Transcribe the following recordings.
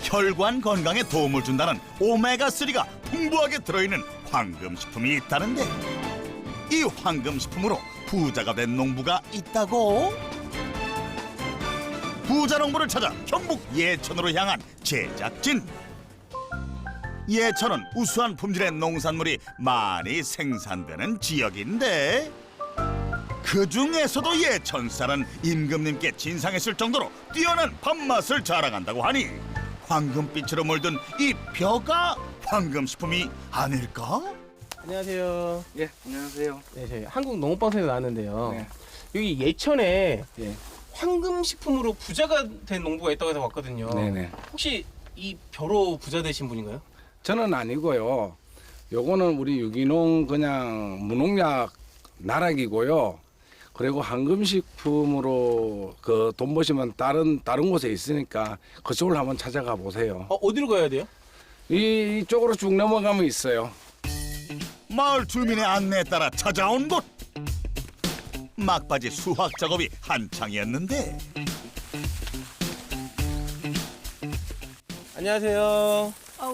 혈관 건강에 도움을 준다는 오메가3가 풍부하게 들어있는 황금식품이 있다는데 이 황금식품으로 부자가 된 농부가 있다고? 부자 농부를 찾아 경북 예천으로 향한 제작진. 예천은 우수한 품질의 농산물이 많이 생산되는 지역인데 그 중에서도 예천쌀은 임금님께 진상했을 정도로 뛰어난 밥맛을 자랑한다고 하니 황금빛으로 물든 이 벼가 황금식품이 아닐까? 안녕하세요. 예, 안녕하세요. 네, 저희 한국농업방송에서 나왔는데요. 네. 여기 예천에 예. 황금식품으로 부자가 된 농부가 있다고 해서 왔거든요. 네네. 혹시 이 벼로 부자 되신 분인가요? 저는 아니고요. 요거는 우리 유기농 그냥 무농약 나락이고요. 그리고 황금식품으로 그 돈 버시면 다른 곳에 있으니까 그쪽을 한번 찾아가 보세요. 어디로 가야 돼요? 이쪽으로 쭉 넘어가면 있어요. 마을 주민의 안내에 따라 찾아온 곳. 막바지 수확 작업이 한창이었는데 안녕하세요.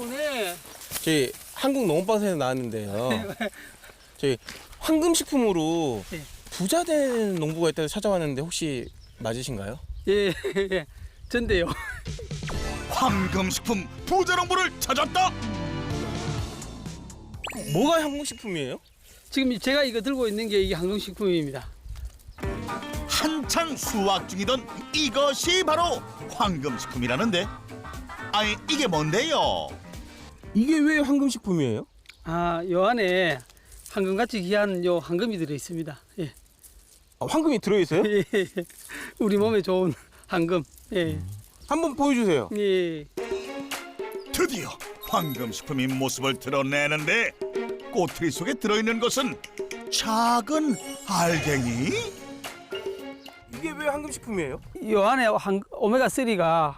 네. 저희 한국농업방송에서 나왔는데요. 저희 황금식품으로 네. 부자 된 농부가 있다고 찾아왔는데 혹시 맞으신가요? 예, 예, 전데요. 황금식품 부자 농부를 찾았다. 뭐가 황금식품이에요? 지금 제가 이거 들고 있는 게 이게 항공식품입니다. 한창 수확 중이던 이것이 바로 황금식품이라는데 아니 이게 뭔데요? 이게 왜 황금식품이에요? 요 안에 황금같이 귀한 요 황금이 들어 있습니다. 예. 황금이 들어있어요? 예, 예. 우리 몸에 좋은 황금. 예. 한번 보여주세요. 예. 드디어 황금식품이 모습을 드러내는데 꼬투리 속에 들어있는 것은 작은 알갱이? 이게 왜 황금식품이에요? 요 안에 오메가3가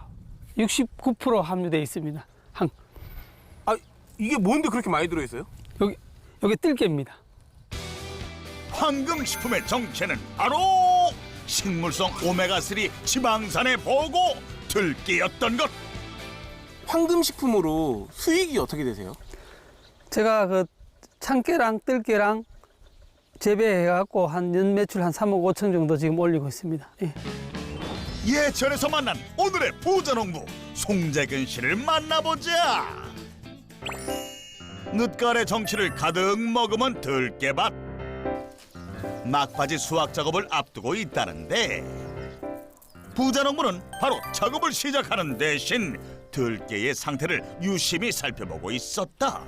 69% 함유되어 있습니다. 이게 뭔데 그렇게 많이 들어있어요? 여기 뜰개입니다. 황금식품의 정체는 바로 식물성 오메가3 지방산의 보고 들깨였던 것. 황금식품으로 수익이 어떻게 되세요? 제가 그 참깨랑 뜰깨랑 재배해갖고 한 연 매출 한 3억 5천 정도 지금 올리고 있습니다. 예. 예천에서 만난 오늘의 부자 농부 송재근 씨를 만나보자. 늦가을의 정취를 가득 머금은 들깨밭. 막바지 수확 작업을 앞두고 있다는데 부자 농부는 바로 작업을 시작하는 대신 들깨의 상태를 유심히 살펴보고 있었다.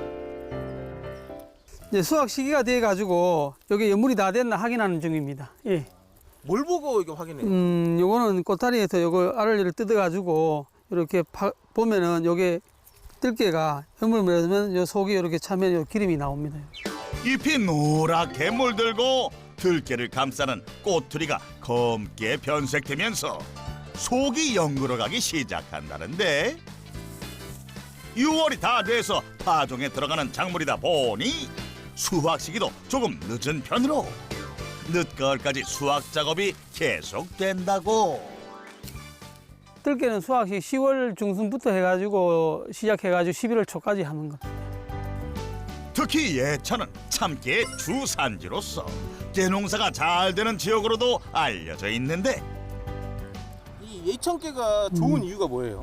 이제 수확 시기가 돼 가지고 여기 연물이 다 됐나 확인하는 중입니다. 예. 뭘 보고 이거 확인해요? 요거는 꼬다리에서 요거 알을 뜯어 가지고 이렇게 보면은 요게 들깨가 연물 맺으면 요 속이 이렇게 차면 요 기름이 나옵니다. 잎이 노랗게 물들고 들깨를 감싸는 꼬투리가 검게 변색되면서 속이 연그러가기 시작한다는데 6월이 다 돼서 파종에 들어가는 작물이다 보니 수확 시기도 조금 늦은 편으로 늦가을까지 수확 작업이 계속된다고. 들깨는 수확이 10월 중순부터 해가지고 시작해가지고 11월 초까지 하는 것. 특히 예천은 참깨의 주산지로서 깨농사가 잘 되는 지역으로도 알려져 있는데 이 예천깨가 좋은 이유가 뭐예요?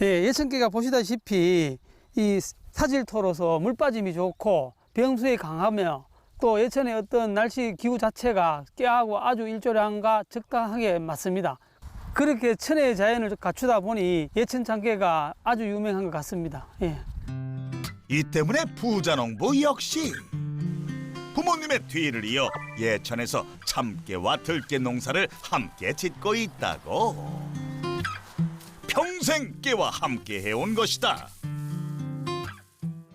예, 예천깨가 보시다시피 이 사질토로서 물 빠짐이 좋고 병수에 강하며 또 예천의 어떤 날씨 기후 자체가 깨하고 아주 일조량과 적당하게 맞습니다. 그렇게 천혜의 자연을 갖추다 보니 예천 참깨가 아주 유명한 것 같습니다. 예. 이 때문에 부자 농부 역시 부모님의 뒤를 이어 예천에서 참깨와 들깨 농사를 함께 짓고 있다고. 평생 깨와 함께 해온 것이다.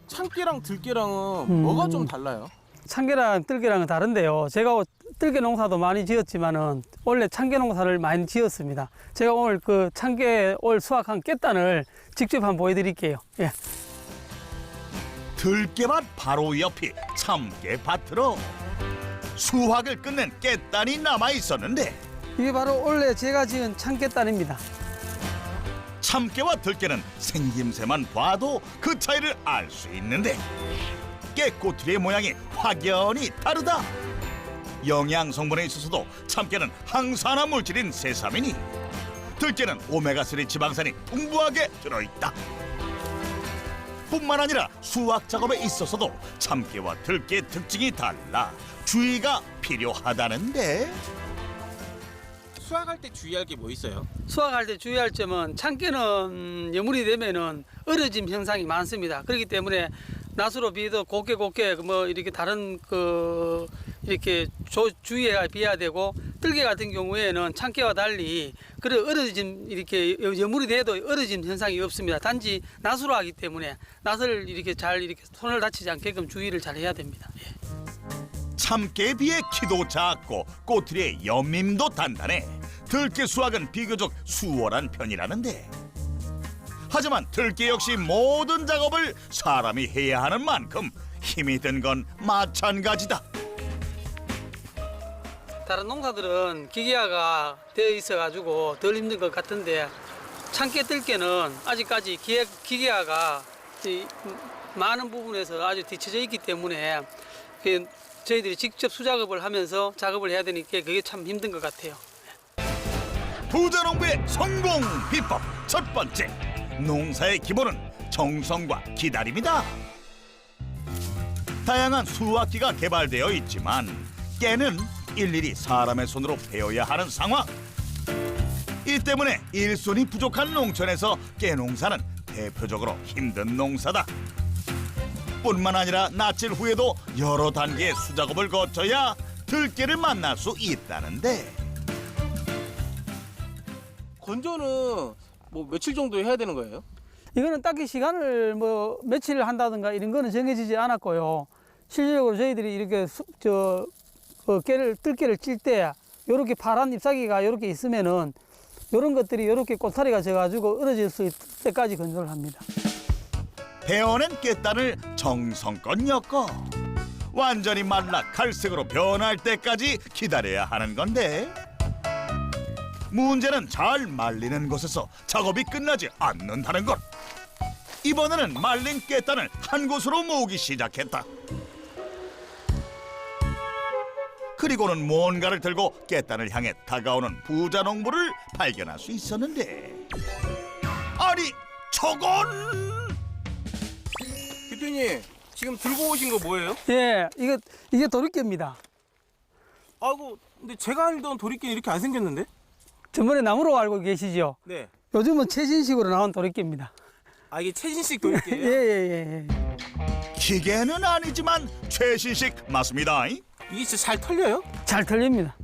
참깨랑 들깨랑은 뭐가 좀 달라요? 참깨랑 뜰깨랑은 다른데요. 제가 뜰깨 농사도 많이 지었지만은 원래 참깨 농사를 많이 지었습니다. 제가 오늘 그 참깨 올 수확한 깻단을 직접 한번 보여드릴게요. 예. 들깨밭 바로 옆이 참깨밭으로 수확을 끝낸 깻단이 남아 있었는데 이게 바로 원래 제가 지은 참깨단입니다. 참깨와 들깨는 생김새만 봐도 그 차이를 알 수 있는데 깨 꼬투리의 모양이 확연히 다르다. 영양 성분에 있어서도 참깨는 항산화 물질인 세사민이, 들깨는 오메가3 지방산이 풍부하게 들어있다. 뿐만 아니라 수확 작업에 있어서도 참깨와 들깨의 특징이 달라 주의가 필요하다는데, 수확할 때 주의할 게 뭐 있어요? 수확할 때 주의할 점은 참깨는 여물이 되면은 얼어짐 현상이 많습니다. 그렇기 때문에 낫으로 비해도 곱게 뭐 이렇게 다른 이렇게 주의가 비해야 되고, 들깨 같은 경우에는 참깨와 달리 그래 얼어짐 이렇게 여물이 돼도 얼어짐 현상이 없습니다. 단지 낫으로 하기 때문에 낫을 이렇게 잘 이렇게 손을 다치지 않게끔 주의를 잘 해야 됩니다. 예. 참깨에 비해 키도 작고 꼬투리의 연밈도 단단해 들깨 수확은 비교적 수월한 편이라는데, 하지만 들깨 역시 모든 작업을 사람이 해야 하는 만큼 힘이 든 건 마찬가지다. 다른 농사들은 기계화가 되어 있어가지고 덜 힘든 것 같은데, 참깨 들깨는 아직까지 기계화가 많은 부분에서 아주 뒤처져 있기 때문에 저희들이 직접 수작업을 하면서 작업을 해야 되니까 그게 참 힘든 것 같아요. 부자농부의 성공 비법 첫 번째, 농사의 기본은 정성과 기다림이다. 다양한 수확기가 개발되어 있지만 깨는 일일이 사람의 손으로 베어야 하는 상황. 이 때문에 일손이 부족한 농촌에서 깨농사는 대표적으로 힘든 농사다. 뿐만 아니라 낯질 후에도 여러 단계의 수작업을 거쳐야 들깨를 만날 수 있다는데, 건조는 뭐 며칠 정도 해야 되는 거예요? 이거는 딱히 시간을 뭐 며칠 한다든가 이런 거는 정해지지 않았고요. 실질적으로 저희들이 이렇게 들깨를 찔 때 이렇게 파란 잎사귀가 이렇게 있으면은 이런 것들이 이렇게 꼬타리가 져가지고 얼어질 수 있을 때까지 건조를 합니다. 베어낸 깨단을 정성껏 엮어 완전히 말라 갈색으로 변할 때까지 기다려야 하는 건데, 문제는 잘 말리는 곳에서 작업이 끝나지 않는다는 것. 이번에는 말린 깨단을 한 곳으로 모으기 시작했다. 그리고는 뭔가를 들고 깨단을 향해 다가오는 부자농부를 발견할 수 있었는데, 아니 저건 대표님, 지금 들고 오신 거 뭐예요? 예, 이게 도리깨입니다. 아이고, 근데 제가 알던 도리깨는 이렇게 안 생겼는데? 전번에 나무로 알고 계시죠? 네. 요즘은 최신식으로 나온 도리깨입니다. 아, 이게 최신식 도리깨예요? 예. 기계는 아니지만 최신식 맞습니다. 이게 진짜 잘 털려요? 잘 털립니다.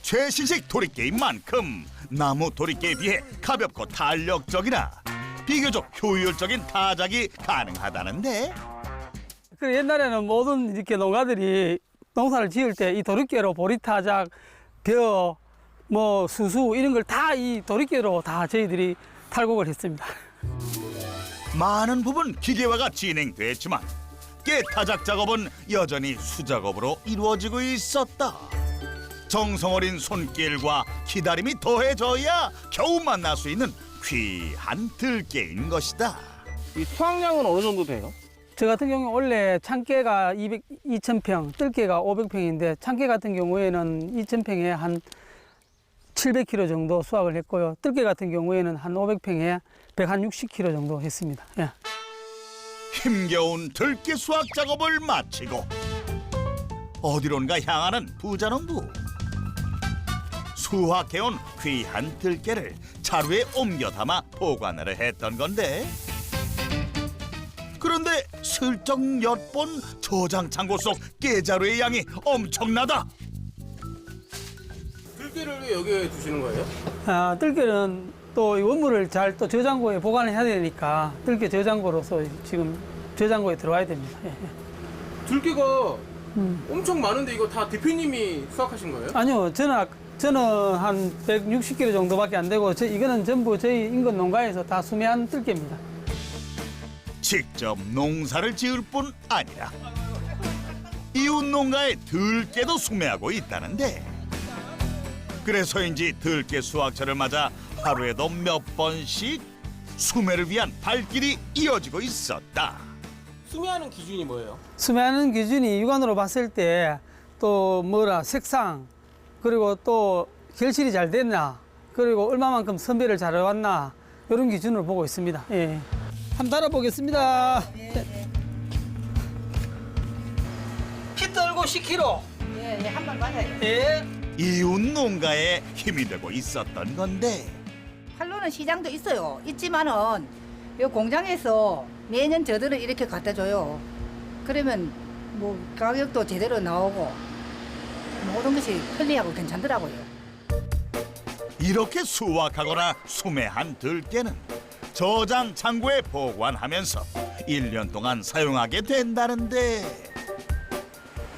최신식 도리깨인 만큼 나무 도리깨에 비해 가볍고 탄력적이라 비교적 효율적인 타작이 가능하다는데, 그 옛날에는 모든 이렇게 농가들이 농사를 지을 때 이 도리깨로 보리타작, 벼, 뭐 수수 이런 걸 다 이 도리깨로 다 저희들이 탈곡을 했습니다. 많은 부분 기계화가 진행됐지만 깨 타작 작업은 여전히 수작업으로 이루어지고 있었다. 정성 어린 손길과 기다림이 더해져야 겨우 만날 수 있는 귀한 들깨인 것이다. 이 수확량은 어느 정도 돼요? 저 같은 경우는 원래 참깨가 2,000평, 들깨가 500평인데 참깨 같은 경우에는 2,000평에 한 700kg 정도 수확을 했고요. 들깨 같은 경우에는 한 500평에 160kg 정도 했습니다. 예. 힘겨운 들깨 수확 작업을 마치고 어디론가 향하는 부자농부. 수확해온 귀한 들깨를 자루에 옮겨 담아 보관을 했던 건데, 그런데 슬쩍 엿본 저장 창고 속 깨자루의 양이 엄청나다. 들깨를 왜 여기에 두시는 거예요? 들깨는 또 이 원물을 잘 또 저장고에 보관해야 되니까 들깨 저장고로서 지금 저장고에 들어와야 됩니다. 예. 들깨가 엄청 많은데 이거 다 대표님이 수확하신 거예요? 아니요, 저는 한 160kg 정도밖에 안 되고 이거는 전부 저희 인근 농가에서 다 수매한 들깨입니다. 직접 농사를 지을 뿐 아니라 이웃 농가의 들깨도 수매하고 있다는데, 그래서인지 들깨 수확철을 맞아 하루에도 몇 번씩 수매를 위한 발길이 이어지고 있었다. 수매하는 기준이 뭐예요? 수매하는 기준이 육안으로 봤을 때 또 색상, 그리고 또 결실이 잘 됐나, 그리고 얼마만큼 선별을 잘 해왔나, 이런 기준으로 보고 있습니다. 예. 한번 달아보겠습니다. 피 떨고 10kg. 예, 한번 맞아요. 예. 이웃 농가에 힘이 되고 있었던 건데 팔로는 시장도 있어요. 있지만은 요 공장에서 매년 저들은 이렇게 갖다 줘요. 그러면 뭐 가격도 제대로 나오고 모든 것이 편리하고 괜찮더라고요. 이렇게 수확하거나 수매한 들깨는 저장 창고에 보관하면서 1년 동안 사용하게 된다는데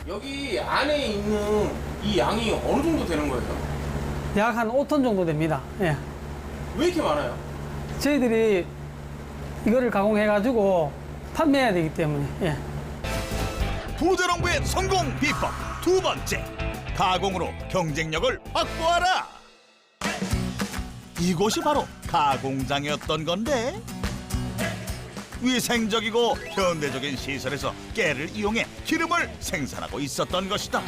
여기 안에 있는 이 양이 어느 정도 되는 거예요? 약 한 5톤 정도 됩니다. 예. 왜 이렇게 많아요? 저희들이 이거를 가공해가지고 판매해야 되기 때문에. 예. 부자농부의 성공 비법 두 번째, 가공으로 경쟁력을 확보하라. 이곳이 바로 가공장이었던 건데 위생적이고 현대적인 시설에서 깨를 이용해 기름을 생산하고 있었던 것이다.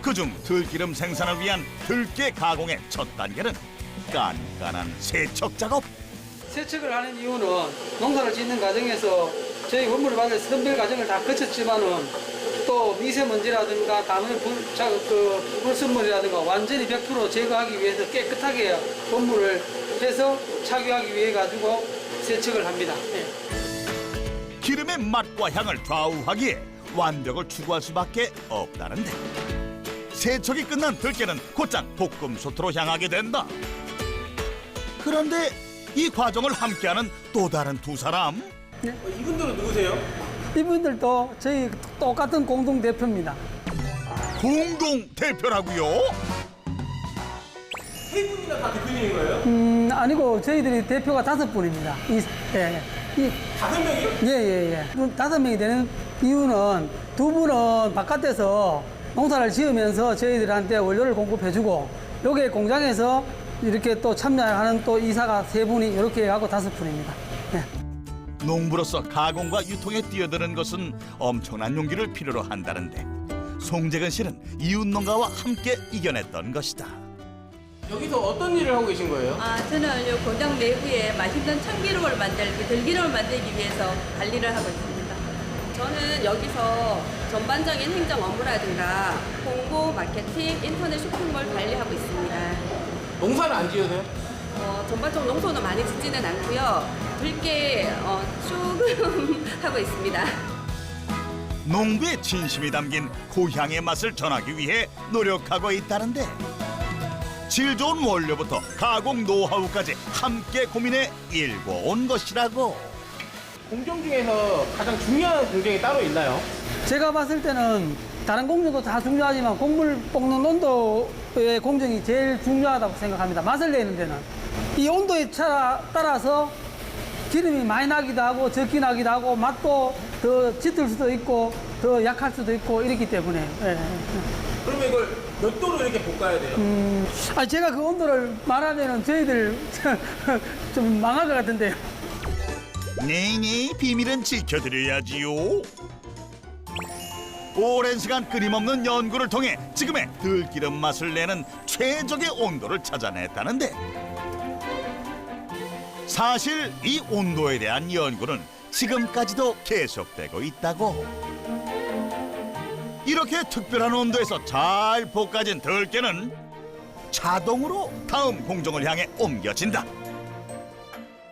그중 들기름 생산을 위한 들깨 가공의 첫 단계는 깐깐한 세척 작업. 세척을 하는 이유는 농사를 짓는 과정에서 저희 원물을 받을 선별 과정을 다 거쳤지만은 또 미세먼지라든가 다른 불순물이라든가 완전히 100% 제거하기 위해서 깨끗하게 원물을 해서 착유하기 위해 가지고 세척을 합니다. 예. 기름의 맛과 향을 좌우하기에 완벽을 추구할 수밖에 없다는데 세척이 끝난 들깨는 곧장 볶음솥으로 향하게 된다. 그런데 이 과정을 함께하는 또 다른 두 사람. 이분들은 누구세요? 이분들도 저희 똑같은 공동 대표입니다. 공동 대표라고요? 세 분이나 다 대표님인 거예요? 아니고 저희들이 대표가 5분입니다. 예. 5명이요? 예. 5명이 되는 이유는 2분은 바깥에서 농사를 지으면서 저희들한테 원료를 공급해주고 여기 공장에서 이렇게 또 참여하는 또 이사가 3분이 이렇게 하고 5분입니다. 예. 농부로서 가공과 유통에 뛰어드는 것은 엄청난 용기를 필요로 한다는데 송재근 씨는 이웃 농가와 함께 이겨냈던 것이다. 여기서 어떤 일을 하고 계신 거예요? 저는 이 공장 내부에 맛있는 참기름을 들기름을 만들기 위해서 관리를 하고 있습니다. 저는 여기서 전반적인 행정 업무라든가 홍보, 마케팅, 인터넷 쇼핑몰 관리하고 있습니다. 농사를 안 지으세요? 전반적으로 농소는 많이 짓지는 않고요. 들깨 조금 하고 있습니다. 농부의 진심이 담긴 고향의 맛을 전하기 위해 노력하고 있다는데 질 좋은 원료부터 가공 노하우까지 함께 고민해 일궈온 것이라고. 공정 중에서 가장 중요한 공정이 따로 있나요? 제가 봤을 때는 다른 공정도 다 중요하지만 곡물 볶는 온도의 공정이 제일 중요하다고 생각합니다. 맛을 내는 데는. 이 온도에 따라서 기름이 많이 나기도 하고 적게 나기도 하고 맛도 더 짙을 수도 있고 더 약할 수도 있고 이렇기 때문에. 예. 그러면 이걸 몇 도로 이렇게 볶아야 돼요? 제가 그 온도를 말하면은 저희들 좀 망할 것 같은데요. 네네, 비밀은 지켜드려야지요. 오랜 시간 끊임없는 연구를 통해 지금의 들기름 맛을 내는 최적의 온도를 찾아냈다는데 사실 이 온도에 대한 연구는 지금까지도 계속되고 있다고. 이렇게 특별한 온도에서 잘 볶아진 들깨는 자동으로 다음 공정을 향해 옮겨진다.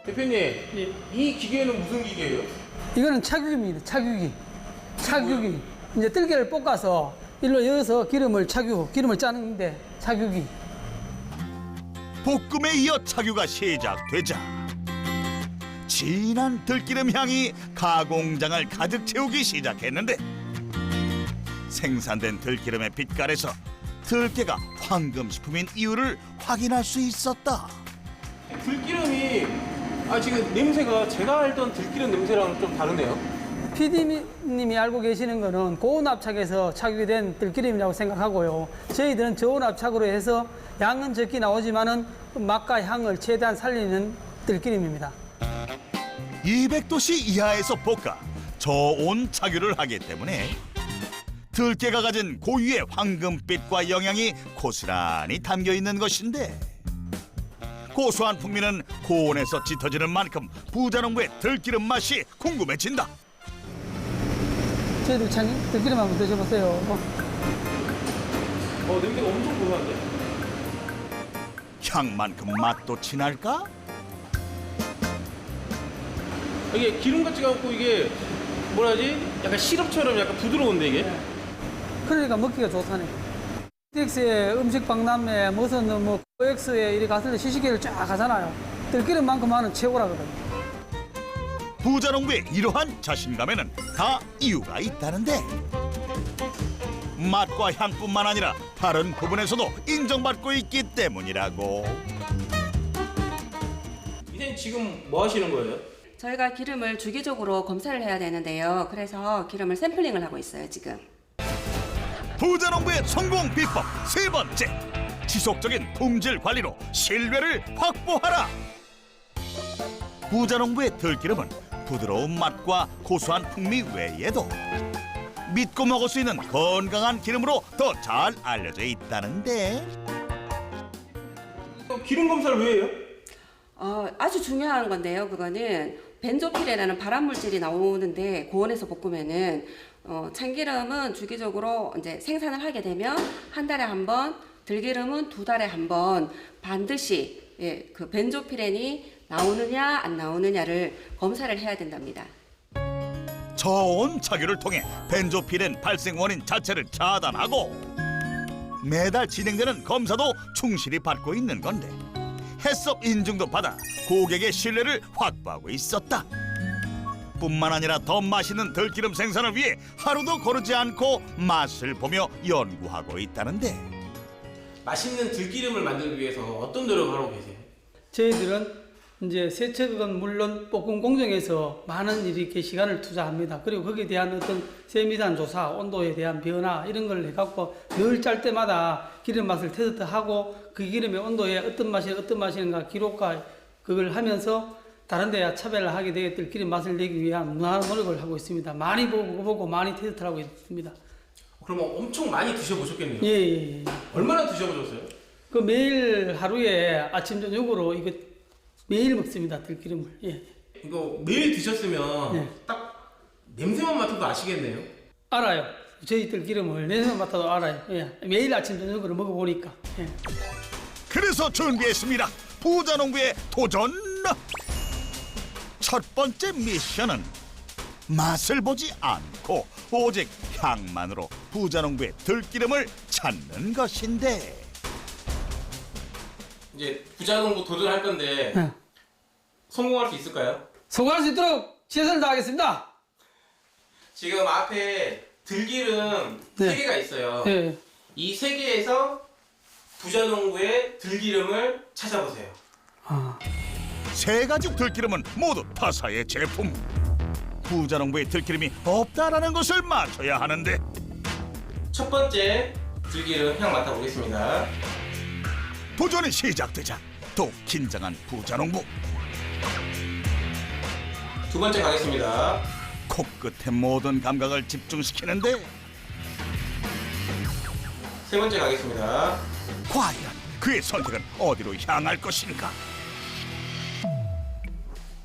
대표님, 이 기계는 무슨 기계예요? 이거는 착유기입니다. 착유기. 이제 들깨를 볶아서 일로 열어서 기름을 짜는데 착유기. 볶음에 이어 착유가 시작되자 진한 들기름 향이 가공장을 가득 채우기 시작했는데 생산된 들기름의 빛깔에서 들깨가 황금식품인 이유를 확인할 수 있었다. 들기름이 지금 냄새가 제가 알던 들기름 냄새랑 좀 다르네요. PD님이 알고 계시는 거는 고온압착에서 착육이 된 들기름이라고 생각하고요. 저희들은 저온압착으로 해서 양은 적게 나오지만은 맛과 향을 최대한 살리는 들기름입니다. 200도씨 이하에서 볶아 저온 착유를 하기 때문에 들깨가 가진 고유의 황금빛과 영양이 고스란히 담겨 있는 것인데 고소한 풍미는 고온에서 짙어지는 만큼 부자농부의 들기름 맛이 궁금해진다. 저희들 들기름 한번 드셔보세요. 냄새가 엄청 고소한데? 향만큼 맛도 진할까? 이게 기름같이 가고 이게 뭐라 하지? 약간 시럽처럼 약간 부드러운데 이게? 그러니까 먹기가 좋다네. TX에 음식 박람회 무슨 뭐 OX에 이리 갔을 때 시식회를 쫙 가잖아요. 들기름만큼 하는 최고라거든요. 부자농부의 이러한 자신감에는 다 이유가 있다는데 맛과 향뿐만 아니라 다른 부분에서도 인정받고 있기 때문이라고. 이제 지금 뭐 하시는 거예요? 저희가 기름을 주기적으로 검사를 해야 되는데요. 그래서 기름을 샘플링을 하고 있어요, 지금. 부자농부의 성공 비법 세 번째, 지속적인 품질 관리로 신뢰를 확보하라. 부자농부의 들기름은 부드러운 맛과 고소한 풍미 외에도 믿고 먹을 수 있는 건강한 기름으로 더 잘 알려져 있다는데 기름 검사를 왜 해요? 아주 중요한 건데요. 그거는 벤조필이라는 발암 물질이 나오는데 고온에서 볶으면은 참기름은 주기적으로 이제 생산을 하게 되면 한 달에 한 번, 들기름은 2달에 한 번 반드시 그 벤조피렌이 나오느냐 안 나오느냐를 검사를 해야 된답니다. 저온 착유를 통해 벤조피렌 발생 원인 자체를 차단하고 매달 진행되는 검사도 충실히 받고 있는 건데 해썹 인증도 받아 고객의 신뢰를 확보하고 있었다. 뿐만 아니라 더 맛있는 들기름 생산을 위해 하루도 거르지 않고 맛을 보며 연구하고 있다는데 맛있는 들기름을 만들기 위해서 어떤 노력을 하고 계세요? 저희들은 이제 세척은 물론 볶음 공정에서 많은 이렇게 시간을 투자합니다. 그리고 거기에 대한 어떤 세밀한 조사, 온도에 대한 변화 이런 걸 해갖고 늘 짤 때마다 기름 맛을 테스트하고 그 기름의 온도에 어떤 맛이는가 기록과 그걸 하면서 다른 데와 차별을 하게 되겠들 기름 맛을 내기 위한 무한한 노력을 하고 있습니다. 많이 보고 많이 테스트를 하고 있습니다. 그러면 엄청 많이 드셔보셨겠네요. 예. 얼마나 드셔보셨어요? 그 매일 하루에 아침 저녁으로 이거 매일 먹습니다. 들기름을. 예. 이거 매일 드셨으면 네. 딱 냄새만 맡아도 아시겠네요. 알아요. 저희 들기름을 냄새 맡아도 알아요. 예. 매일 아침 저녁으로 먹어보니까. 예. 그래서 준비했습니다. 부자농부의 도전! 첫 번째 미션은 맛을 보지 않고 오직 향만으로 부자농부의 들기름을 찾는 것인데 이제 부자농부 도전할 건데 네. 성공할 수 있을까요? 성공할 수 있도록 최선을 다하겠습니다. 지금 앞에 들기름 네. 3개가 있어요. 예. 이 3개에서 부자농부의 들기름을 찾아보세요. 세 가지 들기름은 모두 타사의 제품. 부자농부의 들기름이 없다라는 것을 맞춰야 하는데 첫 번째 들기름 향 맡아보겠습니다. 도전이 시작되자 더욱 긴장한 부자농부. 두 번째 가겠습니다. 코끝의 모든 감각을 집중시키는데 세 번째 가겠습니다. 과연 그의 선택은 어디로 향할 것인가?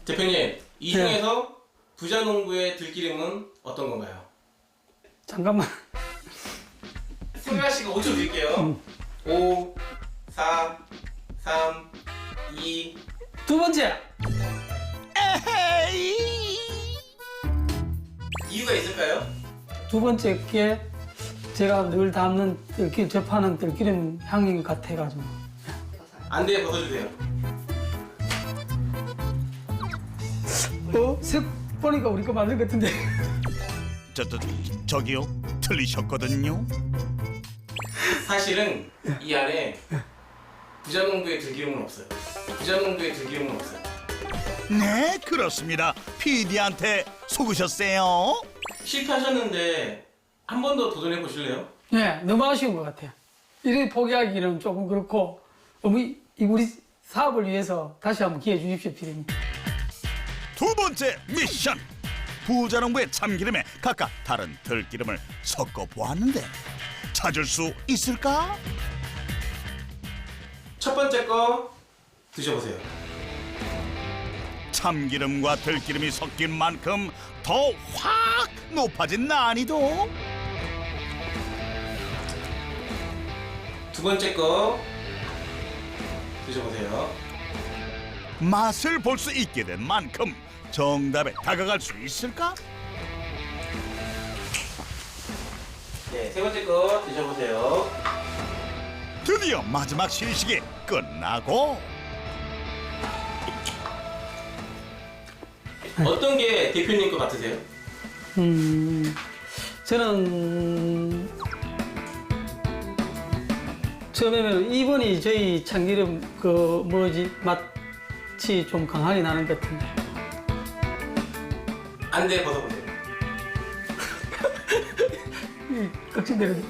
대표님, 이 네. 중에서 부자농부의 들기름은 어떤 건가요? 잠깐만. 승아 씨가 5초 드릴게요. 5, 4, 3, 2. 두 번째. 에헤이! 이유가 있을까요? 두 번째 게 제가 늘 담는 접하는 들기름 향인 것 같아가지고. 안대에 벗어주세요. 색 보니까 우리 거 맞는 것 같은데. 저기요 틀리셨거든요. 사실은 이 안에 부자농부의 들기름은 없어요. 부자농부의 들기름은 없어요. 네, 그렇습니다. PD한테 속으셨어요? 실패하셨는데 한 번 더 도전해 보실래요? 네, 너무 아쉬운 것 같아요. 이렇게 포기하기는 조금 그렇고 우리 사업을 위해서 다시 한번 기회 주십시오, 피디님. 두 번째 미션. 부자농부의 참기름에 각각 다른 들기름을 섞어 보았는데 찾을 수 있을까? 첫 번째 거 드셔보세요. 참기름과 들기름이 섞인 만큼 더 확 높아진 난이도. 두 번째 거 드셔보세요. 맛을 볼 수 있게 된 만큼 정답에 다가갈 수 있을까? 네, 세 번째 거 드셔보세요. 드디어 마지막 시식이 끝나고 어떤 게 대표님 것 같으세요? 저는 처음에는 이번이 저희 참기름 맛이 좀 강하게 나는 것 같은데. 안대 벗어보세요. 걱정되는.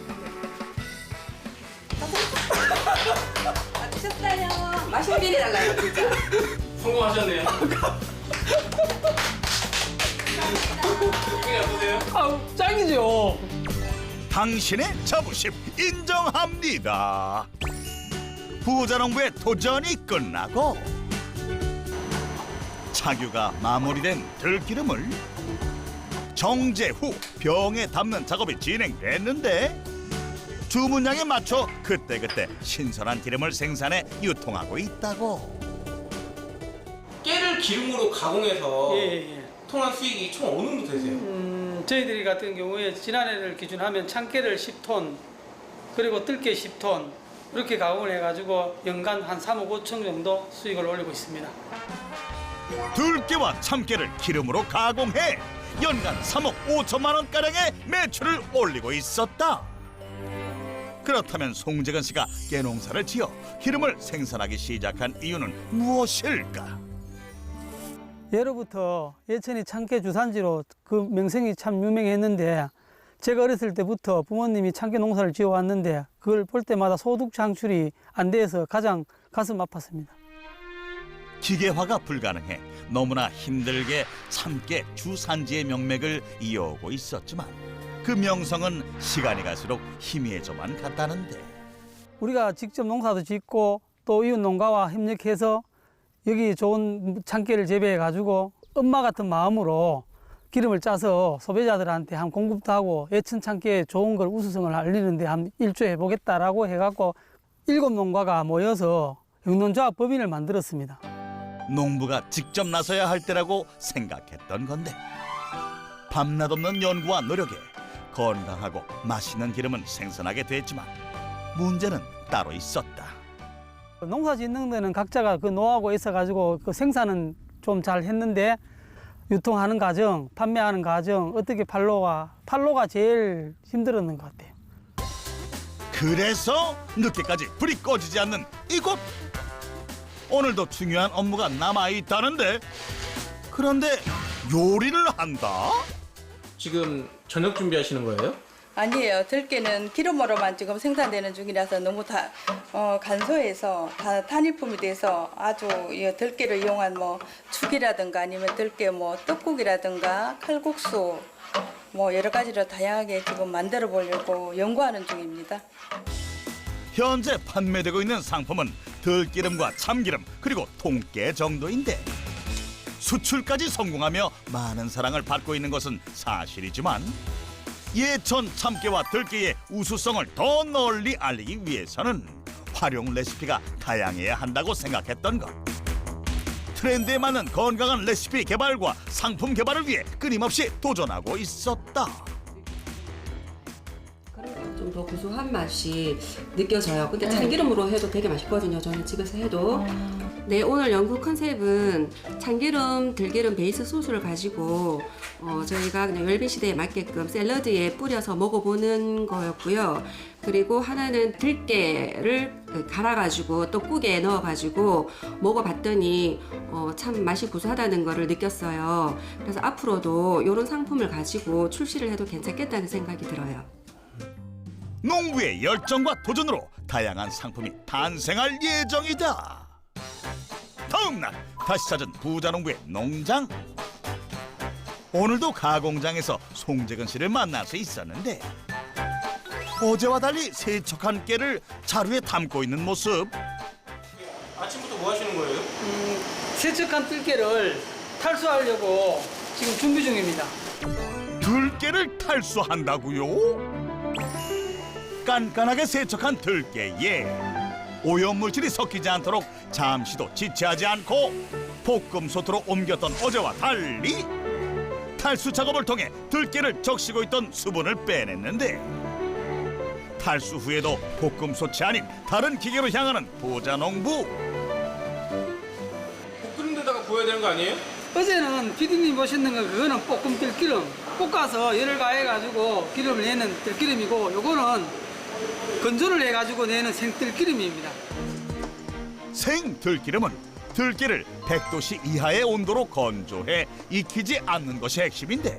드셨어요. 맛있는 게 달라요, 진짜. 성공하셨네요. 기분이 어떠세요? 아우, 짱이죠. 당신의 자부심 인정합니다. 부자농부의 도전이 끝나고 착유가 마무리된 들기름을 정제 후 병에 담는 작업이 진행됐는데 주문량에 맞춰 그때그때 신선한 기름을 생산해 유통하고 있다고. 깨를 기름으로 가공해서 예. 통한 수익이 총 어느 정도 되세요? 저희들이 같은 경우에 지난해를 기준하면 참깨를 10톤 그리고 들깨 10톤 이렇게 가공을 해가지고 연간 한 3억 5천 정도 수익을 올리고 있습니다. 들깨와 참깨를 기름으로 가공해 연간 3억 5천만 원가량의 매출을 올리고 있었다. 그렇다면 송재근 씨가 깨농사를 지어 기름을 생산하기 시작한 이유는 무엇일까? 예로부터 예천이 참깨 주산지로 그 명성이 참 유명했는데 제가 어렸을 때부터 부모님이 참깨 농사를 지어왔는데 그걸 볼 때마다 소득 창출이 안 돼서 가장 가슴 아팠습니다. 기계화가 불가능해 너무나 힘들게 참깨 주산지의 명맥을 이어오고 있었지만 그 명성은 시간이 갈수록 희미해져만 갔다는데 우리가 직접 농사도 짓고 또 이웃 농가와 협력해서 여기 좋은 참깨를 재배해 가지고 엄마 같은 마음으로 기름을 짜서 소비자들한테 한 공급도 하고 예천 참깨 좋은 걸 우수성을 알리는데 한 일조해 보겠다라고 해갖고 7농가가 모여서 영농조합 법인을 만들었습니다. 농부가 직접 나서야 할 때라고 생각했던 건데 밤낮 없는 연구와 노력에 건강하고 맛있는 기름은 생산하게 됐지만 문제는 따로 있었다. 농사 짓는 데는 각자가 그 노하우가 있어가지고 그 생산은 좀 잘 했는데 유통하는 과정, 판매하는 과정, 어떻게 팔로가 제일 힘들었는 것 같아요. 그래서 늦게까지 불이 꺼지지 않는 이곳. 오늘도 중요한 업무가 남아있다는데 그런데 요리를 한다? 지금 저녁 준비하시는 거예요? 아니에요. 들깨는 기름으로만 지금 생산되는 중이라서 너무 간소해서 다 탄일품이 돼서 아주 이 들깨를 이용한 뭐 죽이라든가 아니면 들깨 뭐 떡국이라든가 칼국수 뭐 여러 가지로 다양하게 지금 만들어 보려고 연구하는 중입니다. 현재 판매되고 있는 상품은 들기름과 참기름 그리고 통깨 정도인데 수출까지 성공하며 많은 사랑을 받고 있는 것은 사실이지만 예천 참깨와 들깨의 우수성을 더 널리 알리기 위해서는 활용 레시피가 다양해야 한다고 생각했던 것. 트렌드에 맞는 건강한 레시피 개발과 상품 개발을 위해 끊임없이 도전하고 있었다. 좀 더 구수한 맛이 느껴져요. 근데 참기름으로 해도 되게 맛있거든요. 저는 집에서 해도. 네, 오늘 연구 컨셉은 참기름, 들기름 베이스 소스를 가지고 저희가 그냥 웰빙 시대에 맞게끔 샐러드에 뿌려서 먹어보는 거였고요. 그리고 하나는 들깨를 갈아가지고 또 국에 넣어가지고 먹어봤더니 참 맛이 구수하다는 거를 느꼈어요. 그래서 앞으로도 이런 상품을 가지고 출시를 해도 괜찮겠다는 생각이 들어요. 농부의 열정과 도전으로 다양한 상품이 탄생할 예정이다. 다음 날 다시 찾은 부자농부의 농장. 오늘도 가공장에서 송재근 씨를 만날 수 있었는데 어제와 달리 세척한 깨를 자루에 담고 있는 모습. 아침부터 뭐 하시는 거예요? 세척한 들깨를 탈수하려고 지금 준비 중입니다. 들깨를 탈수한다고요? 깐깐하게 세척한 들깨에 오염물질이 섞이지 않도록 잠시도 지체하지 않고 볶음솥으로 옮겼던 어제와 달리 탈수 작업을 통해 들깨를 적시고 있던 수분을 빼냈는데 탈수 후에도 볶음솥이 아닌 다른 기계로 향하는 부자농부. 국 끓는 데다가 부어야 되는 거 아니에요? 어제는 피디님 보시는 거 그거는 볶음 들기름 볶아서 열을 가해가지고 기름을 내는 들기름이고 요거는 건조를 해가지고 내는 생들기름입니다. 생들기름은 들깨를 100도씨 이하의 온도로 건조해 익히지 않는 것이 핵심인데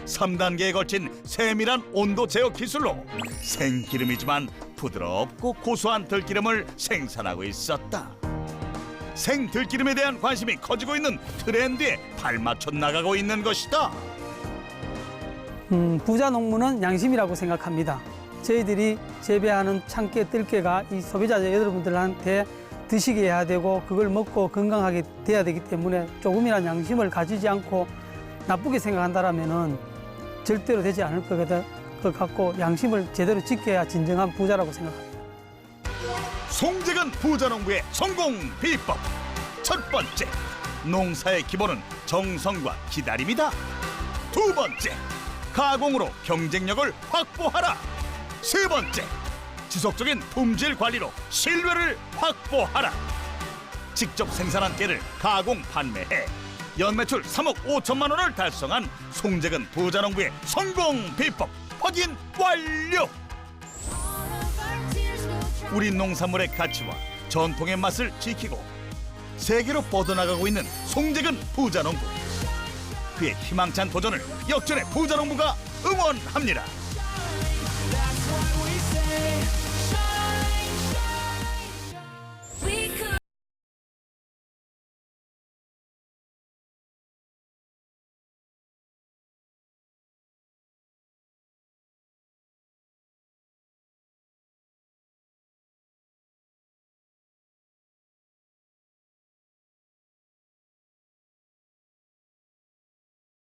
3단계에 걸친 세밀한 온도 제어 기술로 생기름이지만 부드럽고 고소한 들기름을 생산하고 있었다. 생들기름에 대한 관심이 커지고 있는 트렌드에 발맞춰 나가고 있는 것이다. 부자 농부는 양심이라고 생각합니다. 저희들이 재배하는 참깨, 들깨가 이 소비자 여러분들한테 드시게 해야 되고 그걸 먹고 건강하게 돼야 되기 때문에 조금이란 양심을 가지지 않고 나쁘게 생각한다라면은 절대로 되지 않을 것 같고 양심을 제대로 지켜야 진정한 부자라고 생각합니다. 송재근 부자농부의 성공 비법. 첫 번째, 농사의 기본은 정성과 기다림이다. 두 번째, 가공으로 경쟁력을 확보하라. 세 번째, 지속적인 품질 관리로 신뢰를 확보하라. 직접 생산한 깨를 가공 판매해 연매출 3억 5천만 원을 달성한 송재근 부자농부의 성공 비법 확인 완료. 우리 농산물의 가치와 전통의 맛을 지키고 세계로 뻗어나가고 있는 송재근 부자농부. 그의 희망찬 도전을 역전의 부자농부가 응원합니다.